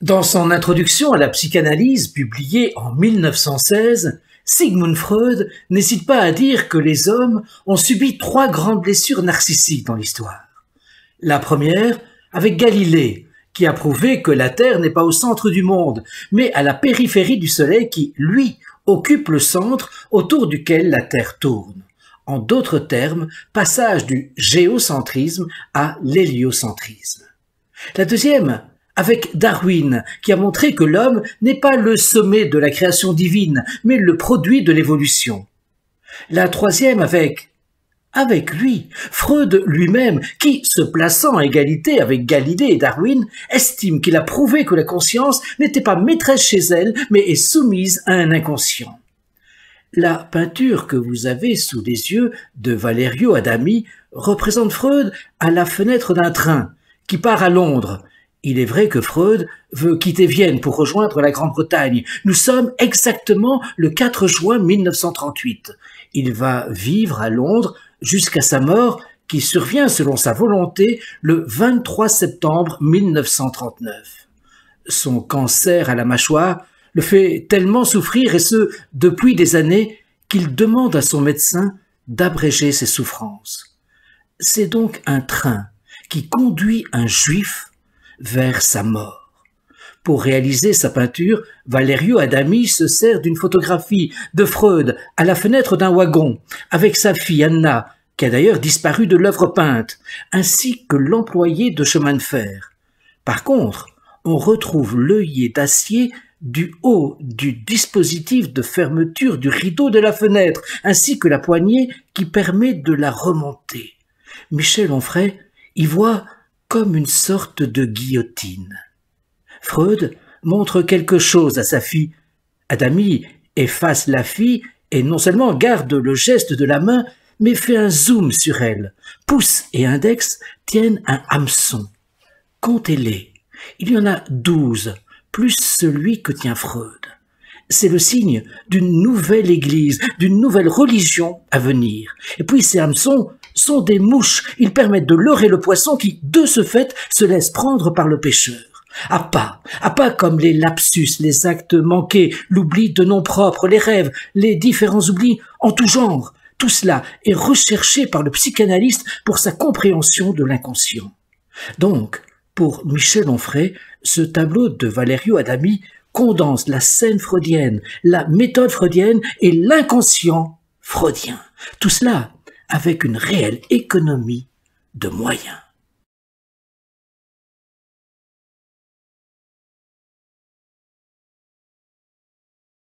Dans son introduction à la psychanalyse, publiée en 1916, Sigmund Freud n'hésite pas à dire que les hommes ont subi 3 grandes blessures narcissiques dans l'histoire. La première, avec Galilée, qui a prouvé que la Terre n'est pas au centre du monde, mais à la périphérie du Soleil qui, lui, occupe le centre autour duquel la Terre tourne. En d'autres termes, passage du géocentrisme à l'héliocentrisme. La deuxième, avec Darwin, qui a montré que l'homme n'est pas le sommet de la création divine, mais le produit de l'évolution. La troisième avec lui, Freud lui-même, qui, se plaçant à égalité avec Galilée et Darwin, estime qu'il a prouvé que la conscience n'était pas maîtresse chez elle, mais est soumise à un inconscient. La peinture que vous avez sous les yeux de Valerio Adami représente Freud à la fenêtre d'un train qui part à Londres. Il est vrai que Freud veut quitter Vienne pour rejoindre la Grande-Bretagne. Nous sommes exactement le 4 juin 1938. Il va vivre à Londres jusqu'à sa mort qui survient selon sa volonté le 23 septembre 1939. Son cancer à la mâchoire le fait tellement souffrir, et ce, depuis des années, qu'il demande à son médecin d'abréger ses souffrances. C'est donc un train qui conduit un juif vers sa mort. Pour réaliser sa peinture, Valerio Adami se sert d'une photographie de Freud à la fenêtre d'un wagon, avec sa fille Anna, qui a d'ailleurs disparu de l'œuvre peinte, ainsi que l'employé de chemin de fer. Par contre, on retrouve l'œillet d'acier du haut du dispositif de fermeture du rideau de la fenêtre, ainsi que la poignée qui permet de la remonter. Michel Onfray y voit comme une sorte de guillotine. Freud montre quelque chose à sa fille. Adami efface la fille et non seulement garde le geste de la main, mais fait un zoom sur elle. Pouce et index tiennent un hameçon. Comptez-les. Il y en a 12, plus celui que tient Freud. C'est le signe d'une nouvelle église, d'une nouvelle religion à venir. Et puis ces hameçons sont des mouches. Ils permettent de leurrer le poisson qui, de ce fait, se laisse prendre par le pêcheur. À pas comme les lapsus, les actes manqués, l'oubli de noms propres, les rêves, les différents oublis en tout genre. Tout cela est recherché par le psychanalyste pour sa compréhension de l'inconscient. Donc, pour Michel Onfray, ce tableau de Valerio Adami condense la scène freudienne, la méthode freudienne et l'inconscient freudien. Tout cela avec une réelle économie de moyens.